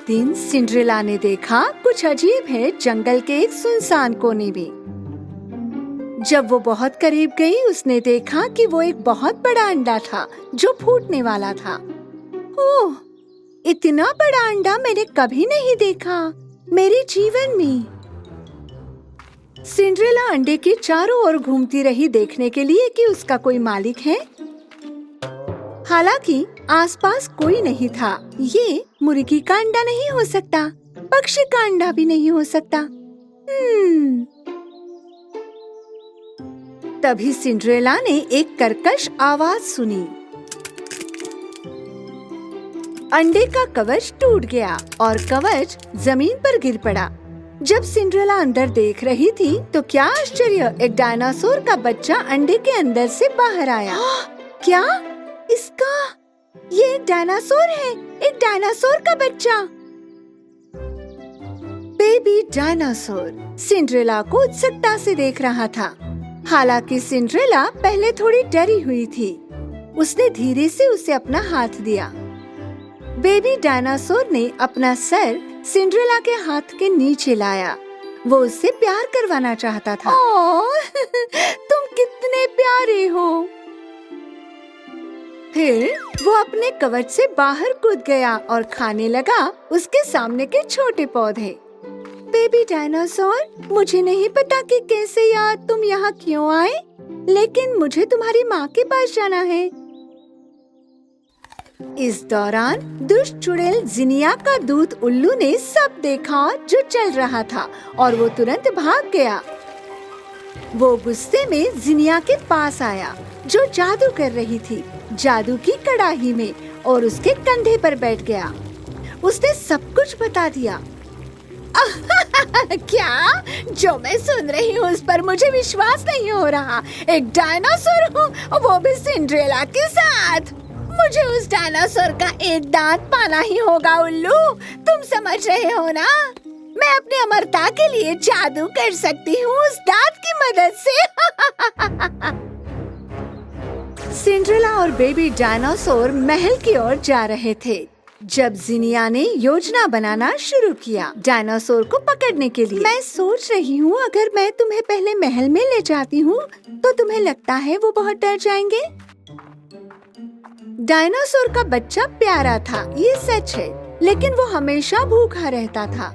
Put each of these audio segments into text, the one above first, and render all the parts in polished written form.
दिन सिंड्रेला ने देखा कुछ अजीब है जंगल के एक सुनसान कोने में। जब वो बहुत करीब गई, उसने देखा कि वो एक बहुत बड़ा अंडा था जो फूटने वाला था। ओह, इतना बड़ा अंडा मैंने कभी नहीं देखा मेरे जीवन में। सिंड्रेला अंडे के चारों ओर घूमती रही देखने के लिए कि उसका कोई मालिक है। हालांकि आसपास कोई नहीं था। ये मुर्गी का अंडा नहीं हो सकता, पक्षी का अंडा भी नहीं हो सकता। तभी सिंड्रेला ने एक कर्कश आवाज सुनी। अंडे का कवच टूट गया और कवच जमीन पर गिर पड़ा। जब सिंड्रेला अंदर देख रही थी तो क्या आश्चर्य, एक डायनासोर का बच्चा अंडे के अंदर से बाहर आया। क्या ये एक डायनासोर है, एक डायनासोर का बच्चा। बेबी डायनासोर सिंड्रेला को उत्सुकता से देख रहा था। हालांकि सिंड्रेला पहले थोड़ी डरी हुई थी। उसने धीरे से उसे अपना हाथ दिया। बेबी डायनासोर ने अपना सर सिंड्रेला के हाथ के नीचे लाया। वो उससे प्यार करवाना चाहता था। तुम कितने प्यारे हो। फिर वो अपने कवच से बाहर कूद गया और खाने लगा उसके सामने के छोटे पौधे। बेबी डायनासोर, मुझे नहीं पता कि कैसे या तुम यहाँ क्यों आए, लेकिन मुझे तुम्हारी माँ के पास जाना है। इस दौरान दुष्ट चुड़ैल जिनिया का दूत उल्लू ने सब देखा जो चल रहा था और वो तुरंत भाग गया। वो गुस्से में जिनिया के पास आया जो जादू कर रही थी, जादू की कड़ाही में, और उसके कंधे पर बैठ गया। उसने सब कुछ बता दिया। क्या जो मैं सुन रही हूँ उस पर मुझे विश्वास नहीं हो रहा। एक डायनासोर हूँ, वो भी सिंड्रेला के साथ। मुझे उस डायनासोर का एक दांत पाना ही होगा। उल्लू, तुम समझ रहे हो ना? मैं अपनी अमरता के लिए जादू कर सकती हूँ उस दांत की मदद से। सिंड्रेला और बेबी डायनासोर महल की ओर जा रहे थे जब जिनिया ने योजना बनाना शुरू किया डायनासोर को पकड़ने के लिए। मैं सोच रही हूँ अगर मैं तुम्हें पहले महल में ले जाती हूँ तो तुम्हें लगता है वो बहुत डर जाएंगे? डायनासोर का बच्चा प्यारा था, ये सच है, लेकिन वो हमेशा भूखा रहता था।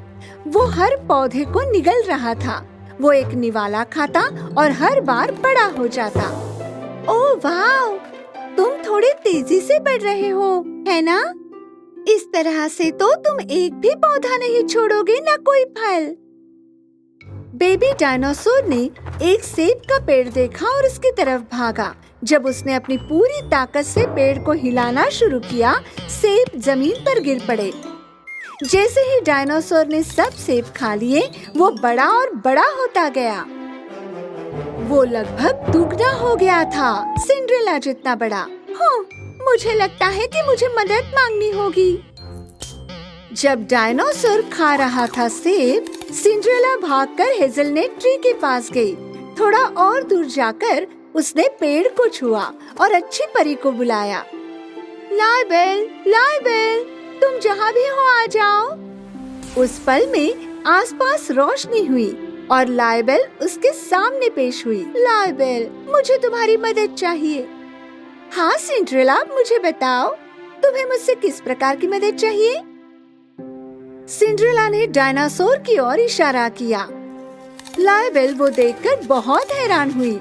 वो हर पौधे को निगल रहा था। वो एक निवाला खाता और हर बार बड़ा हो जाता। ओह वाह, तुम थोड़े तेजी से बढ़ रहे हो, है ना? इस तरह से तो तुम एक भी पौधा नहीं छोड़ोगे, ना कोई फल। बेबी डायनासोर ने एक सेब का पेड़ देखा और उसकी तरफ भागा। जब उसने अपनी पूरी ताकत से पेड़ को हिलाना शुरू किया, सेब जमीन पर गिर पड़े। जैसे ही डायनासोर ने सब सेब खा लिए, वो बड़ा और बड़ा होता गया। वो लगभग दुगना हो गया था, सिंड्रेला जितना बड़ा। मुझे लगता है कि मुझे मदद मांगनी होगी। जब डायनासोर खा रहा था सेब, सिंड्रेला भागकर हेज़लनट ट्री के पास गई। थोड़ा और दूर जाकर उसने पेड़ को छुआ और अच्छी परी को बुलाया। लाइबेल, लाइबेल, तुम जहाँ भी हो आ जाओ। उस पल में आसपास रोशनी हुई और लाइबेल उसके सामने पेश हुई। लाइबेल, मुझे तुम्हारी मदद चाहिए। हाँ सिंड्रेला, मुझे बताओ, तुम्हें मुझसे किस प्रकार की मदद चाहिए? सिंड्रेला ने डायनासोर की ओर इशारा किया। लाइबेल वो देखकर बहुत हैरान हुई।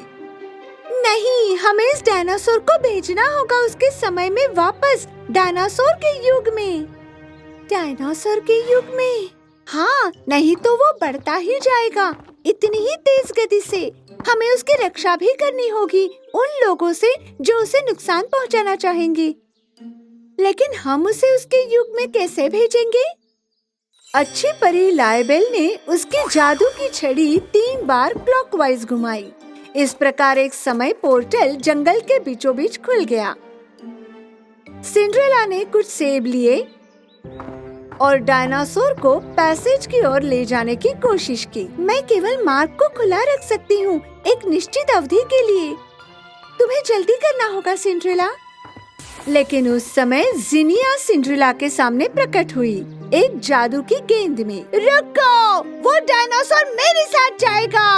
नहीं, हमें इस डायनासोर को भेजना होगा उसके समय में वापस, डायनासोर के युग में। डायनासोर के युग में? हाँ, नहीं तो वो बढ़ता ही जाएगा इतनी ही तेज गति से। हमें उसकी रक्षा भी करनी होगी उन लोगों से जो उसे नुकसान पहुंचाना चाहेंगे। लेकिन हम उसे उसके युग में कैसे भेजेंगे? अच्छी परी लाइबेल ने उसकी जादू की छड़ी 3 बार क्लॉकवाइज घुमाई। इस प्रकार एक समय पोर्टल जंगल के बीचों बीच खुल गया। सिंड्रेला ने कुछ सेब लिए और डायनासोर को पैसेज की ओर ले जाने की कोशिश की। मैं केवल मार्ग को खुला रख सकती हूँ एक निश्चित अवधि के लिए। तुम्हें जल्दी करना होगा सिंड्रेला। लेकिन उस समय जिनिया सिंड्रेला के सामने प्रकट हुई, एक जादू की गेंद में। रुको, वो डायनासोर मेरे साथ जाएगा।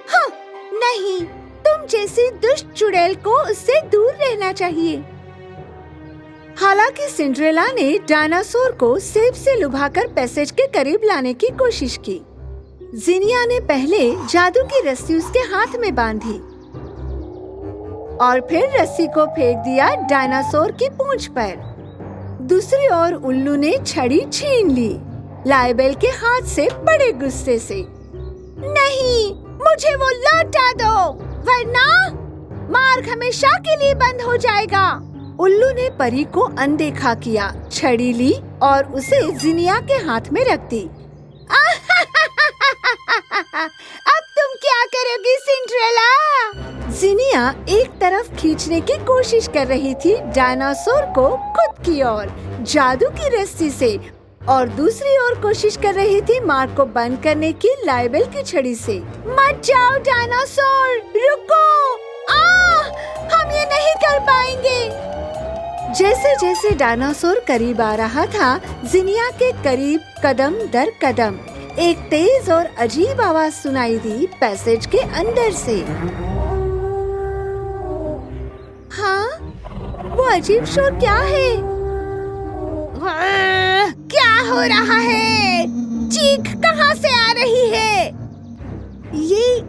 हाँ, नहीं, तुम जैसी दुष्ट चुड़ैल को उससे दूर रहना चाहिए। हालांकि सिंड्रेला ने डायनासोर को सेब से लुभाकर पैसेज के करीब लाने की कोशिश की। जिनिया ने पहले जादू की रस्सी उसके हाथ में बांधी और फिर रस्सी को फेंक दिया डायनासोर की पूंछ पर। दूसरी ओर उल्लू ने छड़ी छीन ली, लायबेल के हाथ से बड़े गुस्से से। नहीं, मुझे वो लौटा दो, वरना मार्ग हमेशा के लिए बंद हो जाएगा। उल्लू ने परी को अनदेखा किया, छड़ी ली और उसे जिनिया के हाथ में रख दी। अब तुम क्या करोगी सिंड्रेला? जिनिया एक तरफ खींचने की कोशिश कर रही थी डायनासोर को खुद की ओर जादू की रस्सी से, और दूसरी ओर कोशिश कर रही थी मार्ग को बंद करने की लायबेल की छड़ी से। मत जाओ डायनासोर, रुको! हम ये नहीं कर पाएंगे। जैसे जैसे डायनासोर करीब आ रहा था, जिनिया के करीब कदम दर कदम एक तेज और अजीब आवाज सुनाई दी पैसेज के अंदर से। हाँ, वो अजीब शोर क्या है? क्या हो रहा है? चीख कहाँ से आ रही है? ये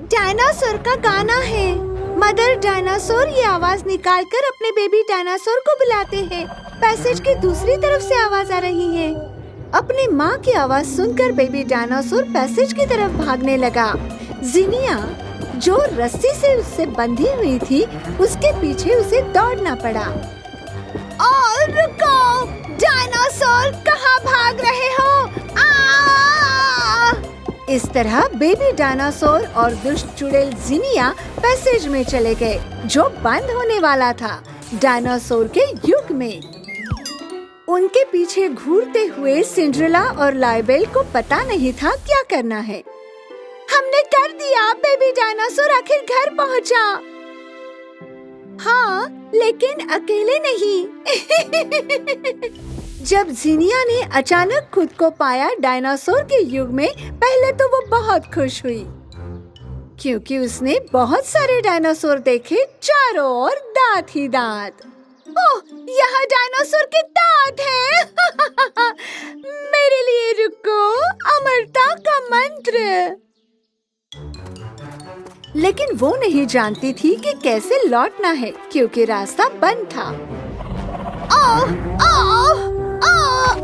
डायनासोर का गाना है। मदर डायनासोर ये आवाज निकालकर अपने बेबी डायनासोर को बुलाते हैं। पैसेज की दूसरी तरफ से आवाज आ रही है। अपनी माँ की आवाज सुनकर बेबी डायनासोर पैसेज की तरफ भागने लगा। जिनिया, जो रस्सी से उससे बंधी हुई थी, उसके पीछे उसे दौड़ना पड़ा। और रुको, डायनासोर कहाँ भाग रहे हो? इस तरह बेबी डायनासोर और दुष्ट चुड़ैल जिनिया पैसेज में चले गए, जो बंद होने वाला था डायनासोर के युग में। उनके पीछे घूरते हुए सिंड्रेला और लायबेल को पता नहीं था क्या करना है। हमने कर दिया, बेबी डायनासोर आखिर घर पहुंचा। हाँ, लेकिन अकेले नहीं। जब जिनिया ने अचानक खुद को पाया डायनासोर के युग में, पहले तो वो बहुत खुश हुई, क्योंकि उसने बहुत सारे डायनासोर देखे, चारों ओर दांत ही दांत। ओह, यहाँ डायनासोर के दांत हैं। मेरे लिए रुको, अमरता का मंत्र। लेकिन वो नहीं जानती थी कि कैसे लौटना है, क्योंकि रास्ता बंद था।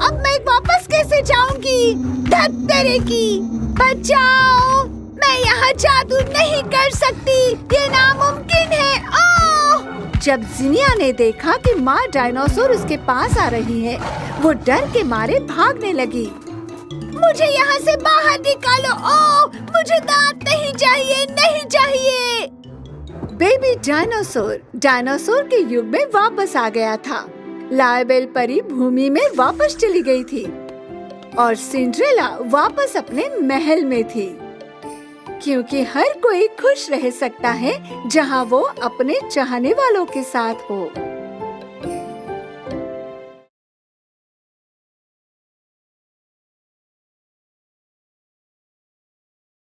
अब मैं वापस कैसे जाऊंगी? धत्तेरे की, बचाओ! मैं यहाँ जादू नहीं कर सकती, ये नामुमकिन है। जब जिनिया ने देखा कि माँ डायनासोर उसके पास आ रही है, वो डर के मारे भागने लगी। मुझे यहाँ से बाहर निकालो! मुझे दांत नहीं चाहिए, नहीं चाहिए। बेबी डायनासोर के युग में वापस आ गया था। लायबेल परी भूमि में वापस चली गई थी और सिंड्रेला वापस अपने महल में थी, क्योंकि हर कोई खुश रह सकता है जहाँ वो अपने चाहने वालों के साथ हो।